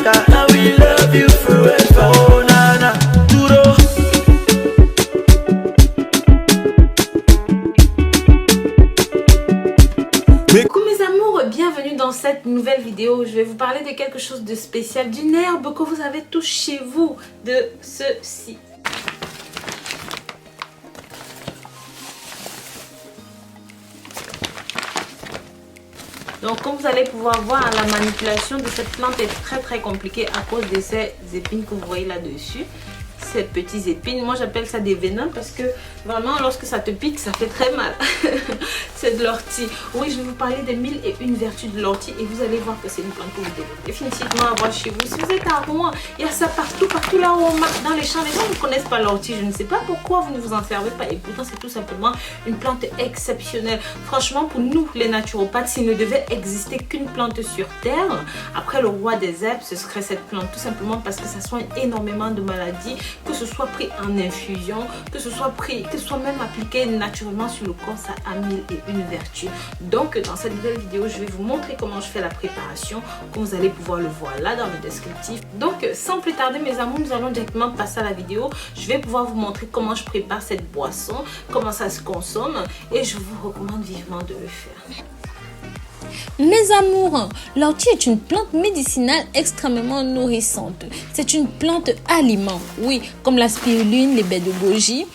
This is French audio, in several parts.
Africa, I will love you forever. Oh nana, duro. Coucou mes amours, bienvenue dans cette nouvelle vidéo. Je vais vous parler de quelque chose de spécial, d'une herbe que vous avez tous chez vous, de ceci. Donc comme vous allez pouvoir voir, la manipulation de cette plante est très compliquée à cause de ces épines que vous voyez là-dessus. Ces petites épines, moi j'appelle ça des vénins parce que vraiment lorsque ça te pique ça fait très mal. C'est de l'ortie. Oui, je vais vous parler des 1001 vertus de l'ortie et vous allez voir que c'est une plante que vous devez définitivement avoir chez vous. Si vous êtes à Rouen, il y a ça partout là où on marche dans les champs. Les gens ne connaissent pas l'ortie, je ne sais pas pourquoi vous ne vous en servez pas et pourtant c'est tout simplement une plante exceptionnelle. Franchement, pour nous les naturopathes, s'il ne devait exister qu'une plante sur terre, après le roi des herbes, ce serait cette plante, tout simplement parce que ça soigne énormément de maladies, que ce soit pris en infusion, que ce soit même appliqué naturellement sur le corps, ça a 1001 vertus. Donc dans cette nouvelle vidéo, je vais vous montrer comment je fais la préparation, comme vous allez pouvoir le voir là dans le descriptif. Donc sans plus tarder mes amours, nous allons directement passer à la vidéo. Je vais pouvoir vous montrer comment je prépare cette boisson, comment ça se consomme et je vous recommande vivement de le faire. Mes amours, l'ortie est une plante médicinale extrêmement nourrissante. C'est une plante aliment, oui, comme la spiruline, les baies de goji.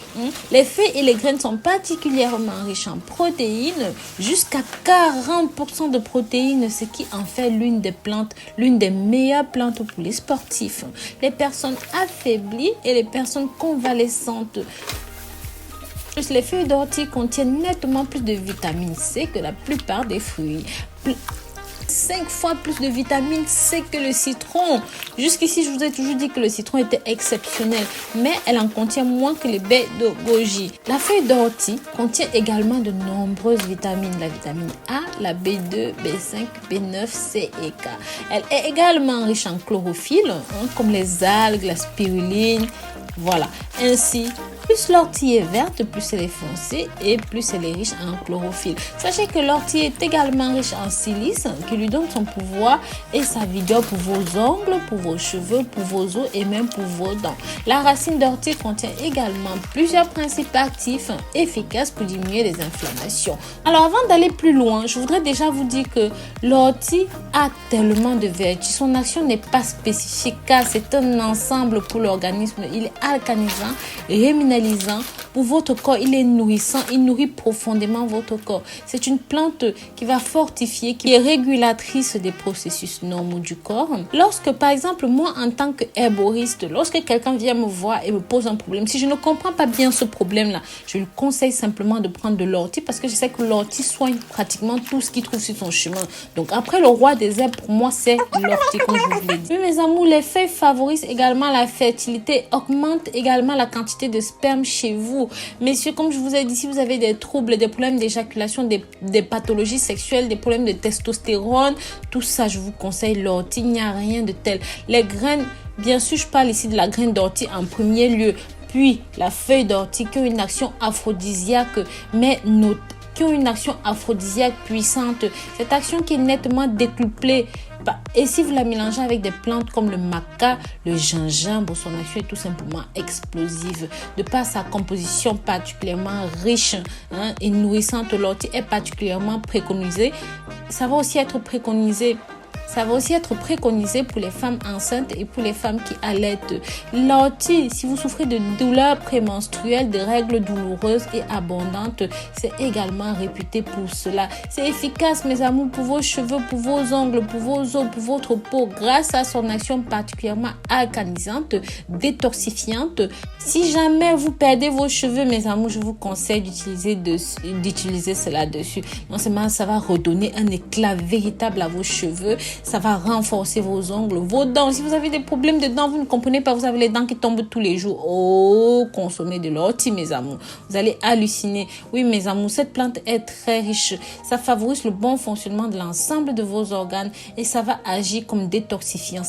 Les feuilles et les graines sont particulièrement riches en protéines, jusqu'à 40% de protéines, ce qui en fait l'une des meilleures plantes pour les sportifs, les personnes affaiblies et les personnes convalescentes. Les feuilles d'ortie contiennent nettement plus de vitamine C que la plupart des fruits. 5 fois plus de vitamine C que le citron. Jusqu'ici, je vous ai toujours dit que le citron était exceptionnel, mais elle en contient moins que les baies de goji. La feuille d'ortie contient également de nombreuses vitamines, la vitamine A, la B2, B5, B9, C et K. Elle est également riche en chlorophylle, comme les algues, la spiruline. Voilà. Ainsi, plus l'ortie est verte, plus elle est foncée et plus elle est riche en chlorophylle. Sachez que l'ortie est également riche en silice qui lui donne son pouvoir et sa vigueur pour vos ongles, pour vos cheveux, pour vos os et même pour vos dents. La racine d'ortie contient également plusieurs principes actifs efficaces pour diminuer les inflammations. Alors avant d'aller plus loin, je voudrais déjà vous dire que l'ortie a tellement de vertus. Son action n'est pas spécifique car c'est un ensemble pour l'organisme. Il est alcanisant, réminalisant pour votre corps, il est nourrissant, il nourrit profondément votre corps. C'est une plante qui va fortifier, qui est régulatrice des processus normaux du corps. Lorsque par exemple moi en tant qu'herboriste, lorsque quelqu'un vient me voir et me pose un problème, si je ne comprends pas bien ce problème là, je lui conseille simplement de prendre de l'ortie parce que je sais que l'ortie soigne pratiquement tout ce qu'il trouve sur son chemin. Donc après le roi des herbes pour moi c'est l'ortie comme je vous l'ai dit. Oui mes amours, les feuilles favorisent également la fertilité, augmentent également la quantité de sperme chez vous. Messieurs, comme je vous ai dit, si vous avez des troubles, des problèmes d'éjaculation, des pathologies sexuelles, des problèmes de testostérone, tout ça, je vous conseille l'ortie. Il n'y a rien de tel. Les graines, bien sûr, je parle ici de la graine d'ortie en premier lieu. Puis, la feuille d'ortie qui a une action aphrodisiaque, mais qui ont une action aphrodisiaque puissante. Cette action qui est nettement décuplée. Et si vous la mélangez avec des plantes comme le maca, le gingembre, son action est tout simplement explosive. De par sa composition particulièrement riche et nourrissante, l'ortie est particulièrement préconisée. Ça va aussi être préconisé pour les femmes enceintes et pour les femmes qui allaitent. L'ortie, si vous souffrez de douleurs prémenstruelles, de règles douloureuses et abondantes, c'est également réputé pour cela. C'est efficace, mes amours, pour vos cheveux, pour vos ongles, pour vos os, pour votre peau, grâce à son action particulièrement alcanisante, détoxifiante. Si jamais vous perdez vos cheveux, mes amours, je vous conseille d'utiliser cela dessus. Non seulement ça va redonner un éclat véritable à vos cheveux, ça va renforcer vos ongles, vos dents. Si vous avez des problèmes de dents, vous ne comprenez pas, vous avez les dents qui tombent tous les jours. Oh, consommez de l'ortie, mes amours. Vous allez halluciner. Oui, mes amours, cette plante est très riche. Ça favorise le bon fonctionnement de l'ensemble de vos organes et ça va agir comme détoxifiant.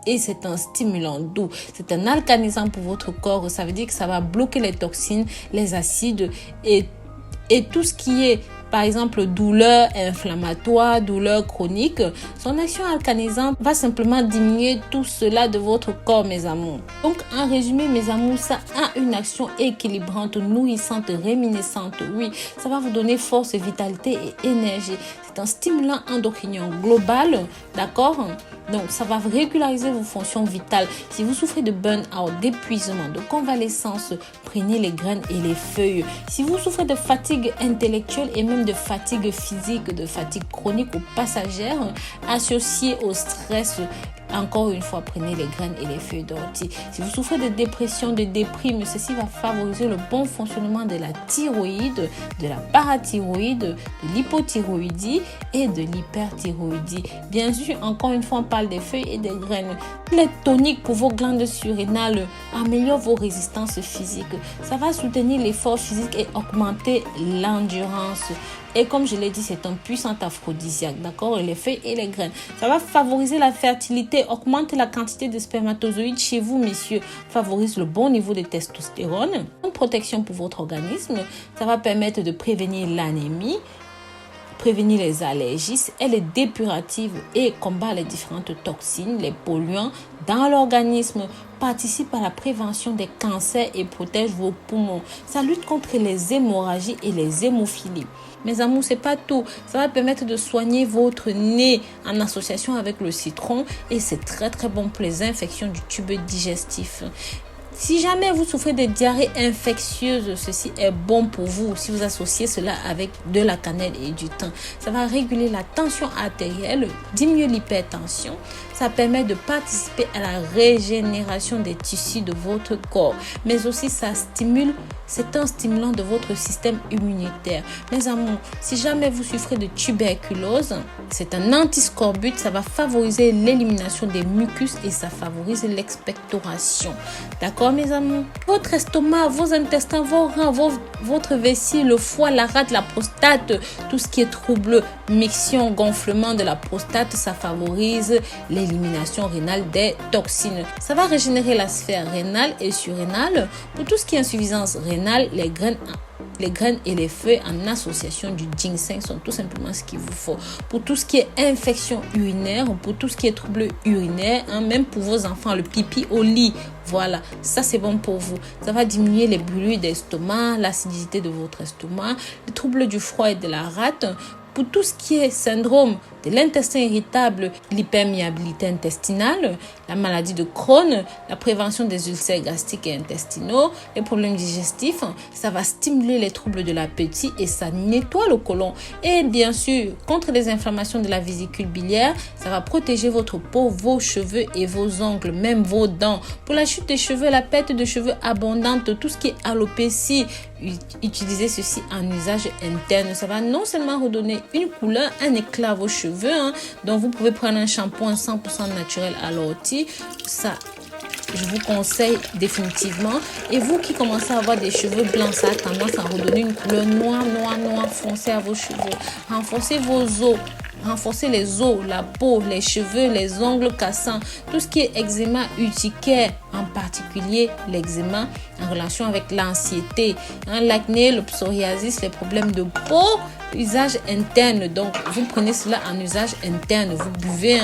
Et c'est un stimulant doux. C'est un alcanisant pour votre corps. Ça veut dire que ça va bloquer les toxines, les acides et tout ce qui est par exemple douleur inflammatoire, douleur chronique, son action alcanisante va simplement diminuer tout cela de votre corps, mes amours. Donc en résumé, mes amours, ça a une action équilibrante, nourrissante, réminiscente. Oui, ça va vous donner force, vitalité et énergie. C'est un stimulant endocrinien global, d'accord? Donc, ça va régulariser vos fonctions vitales. Si vous souffrez de burn-out, d'épuisement, de convalescence, prenez les graines et les feuilles. Si vous souffrez de fatigue intellectuelle et même de fatigue physique, de fatigue chronique ou passagère, associée au stress, encore une fois, prenez les graines et les feuilles d'ortie. Si vous souffrez de dépression, de déprime, ceci va favoriser le bon fonctionnement de la thyroïde, de la parathyroïde, de l'hypothyroïdie et de l'hyperthyroïdie. Bien sûr, encore une fois, on parle des feuilles et des graines. Les toniques pour vos glandes surrénales améliorent vos résistances physiques. Ça va soutenir l'effort physique et augmenter l'endurance. Et comme je l'ai dit, c'est un puissant aphrodisiaque, d'accord? Les feuilles et les graines. Ça va favoriser la fertilité, augmenter la quantité de spermatozoïdes chez vous, messieurs. Favorise le bon niveau de testostérone. Une protection pour votre organisme. Ça va permettre de prévenir l'anémie, prévenir les allergies. Elle est dépurative et combat les différentes toxines, les polluants dans l'organisme, participe à la prévention des cancers et protège vos poumons. Ça lutte contre les hémorragies et les hémophilies. Mes amours, c'est pas tout. Ça va permettre de soigner votre nez en association avec le citron et c'est très très bon pour les infections du tube digestif. Si jamais vous souffrez de diarrhée infectieuse, ceci est bon pour vous si vous associez cela avec de la cannelle et du thym. Ça va réguler la tension artérielle, diminuer l'hypertension. Ça permet de participer à la régénération des tissus de votre corps. Mais aussi, c'est un stimulant de votre système immunitaire. Mes amours, si jamais vous souffrez de tuberculose, c'est un antiscorbut. Ça va favoriser l'élimination des mucus et ça favorise l'expectoration. D'accord, mes amours? Votre estomac, vos intestins, vos reins, votre vessie, le foie, la rate, la prostate, tout ce qui est trouble, miction, gonflement de la prostate, ça favorise l'élimination rénale des toxines. Ça va régénérer la sphère rénale et surrénale. Pour tout ce qui est insuffisance rénale, les graines et les feuilles en association du ginseng sont tout simplement ce qu'il vous faut. Pour tout ce qui est infection urinaire, pour tout ce qui est trouble urinaire, même pour vos enfants, le pipi au lit, voilà, ça c'est bon pour vous. Ça va diminuer les brûlures d'estomac, l'acidité de votre estomac, les troubles du foie et de la rate. Pour tout ce qui est syndrome de l'intestin irritable, l'hyperméabilité intestinale, la maladie de Crohn, la prévention des ulcères gastriques et intestinaux, les problèmes digestifs, ça va stimuler les troubles de l'appétit et ça nettoie le côlon. Et bien sûr, contre les inflammations de la vésicule biliaire, ça va protéger votre peau, vos cheveux et vos ongles, même vos dents. Pour la chute des cheveux, la perte de cheveux abondante, tout ce qui est alopécie, utilisez ceci en usage interne. Ça va non seulement redonner une couleur, un éclat à vos cheveux, donc vous pouvez prendre un shampoing 100% naturel à l'ortie. Ça, je vous conseille définitivement. Et vous qui commencez à avoir des cheveux blancs, ça a tendance à redonner une couleur noire foncée à vos cheveux. Renforcez vos os. Renforcer les os, la peau, les cheveux, les ongles cassants, tout ce qui est eczéma urticaire, en particulier l'eczéma en relation avec l'anxiété, l'acné, le psoriasis, les problèmes de peau, usage interne. Donc, vous prenez cela en usage interne, vous buvez.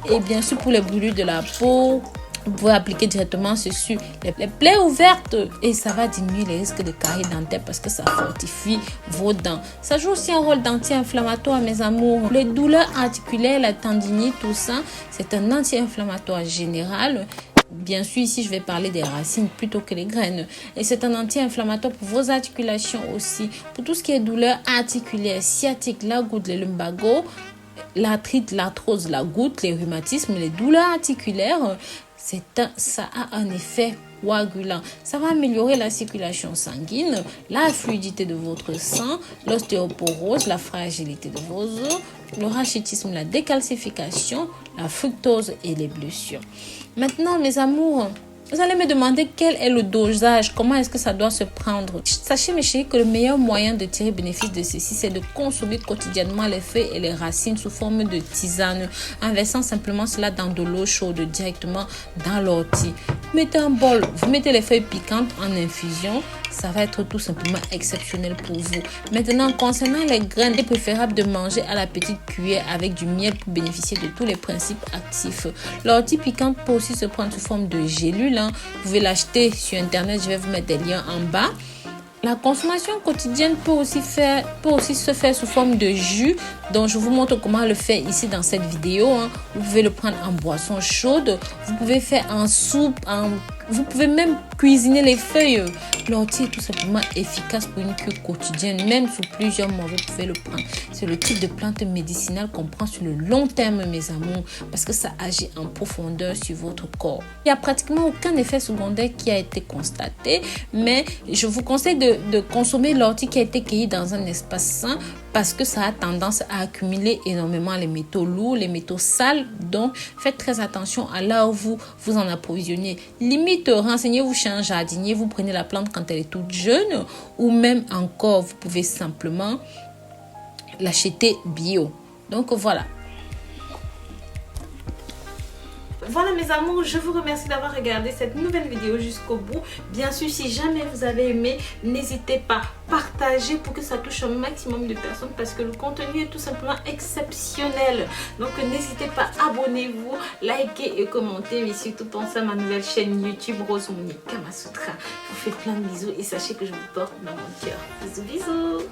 Et bien sûr, pour les brûlures de la peau, vous pouvez appliquer directement sur les plaies ouvertes et ça va diminuer les risques de caries dentaires parce que ça fortifie vos dents. Ça joue aussi un rôle d'anti-inflammatoire, mes amours. Les douleurs articulaires, la tendinite, tout ça, c'est un anti-inflammatoire général. Bien sûr, ici, je vais parler des racines plutôt que les graines. Et c'est un anti-inflammatoire pour vos articulations aussi. Pour tout ce qui est douleur articulaire, sciatique, la goutte, les lumbagos, l'arthrite, l'arthrose, la goutte, les rhumatismes, les douleurs articulaires, ça a un effet coagulant. Ça va améliorer la circulation sanguine, la fluidité de votre sang, l'ostéoporose, la fragilité de vos os, le rachitisme, la décalcification, la fructose et les blessures. Maintenant, mes amours, vous allez me demander quel est le dosage, comment est-ce que ça doit se prendre. Sachez mes chéris que le meilleur moyen de tirer bénéfice de ceci, c'est de consommer quotidiennement les feuilles et les racines sous forme de tisane, en versant simplement cela dans de l'eau chaude directement dans l'ortie. Mettez un bol, vous mettez les feuilles piquantes en infusion. Ça va être tout simplement exceptionnel pour vous. Maintenant, concernant les graines, il est préférable de manger à la petite cuillère avec du miel pour bénéficier de tous les principes actifs. L'ortie piquante peut aussi se prendre sous forme de gélule. Vous pouvez l'acheter sur internet, je vais vous mettre des liens en bas. La consommation quotidienne peut aussi se faire sous forme de jus, donc je vous montre comment le faire ici dans cette vidéo. Vous pouvez le prendre en boisson chaude, vous pouvez faire en soupe, vous pouvez même cuisiner les feuilles. L'ortie est tout simplement efficace pour une cure quotidienne, même sous plusieurs mois, vous pouvez le prendre. C'est le type de plante médicinale qu'on prend sur le long terme, mes amours, parce que ça agit en profondeur sur votre corps. Il n'y a pratiquement aucun effet secondaire qui a été constaté, mais je vous conseille de consommer l'ortie qui a été cueillie dans un espace sain parce que ça a tendance à accumuler énormément les métaux lourds, les métaux sales. Donc, faites très attention à là où vous en approvisionnez. Limite, renseignez-vous chez un jardinier, vous prenez la plante quand elle est toute jeune ou même encore, vous pouvez simplement l'acheter bio. Donc, voilà. Voilà mes amours, je vous remercie d'avoir regardé cette nouvelle vidéo jusqu'au bout. Bien sûr, si jamais vous avez aimé, n'hésitez pas à partager pour que ça touche un maximum de personnes parce que le contenu est tout simplement exceptionnel. Donc n'hésitez pas, abonnez-vous, likez et commentez. Mais surtout pensez à ma nouvelle chaîne YouTube Rose Monique Kamasutra. Je vous fais plein de bisous et sachez que je vous porte dans mon cœur. Bisous, bisous.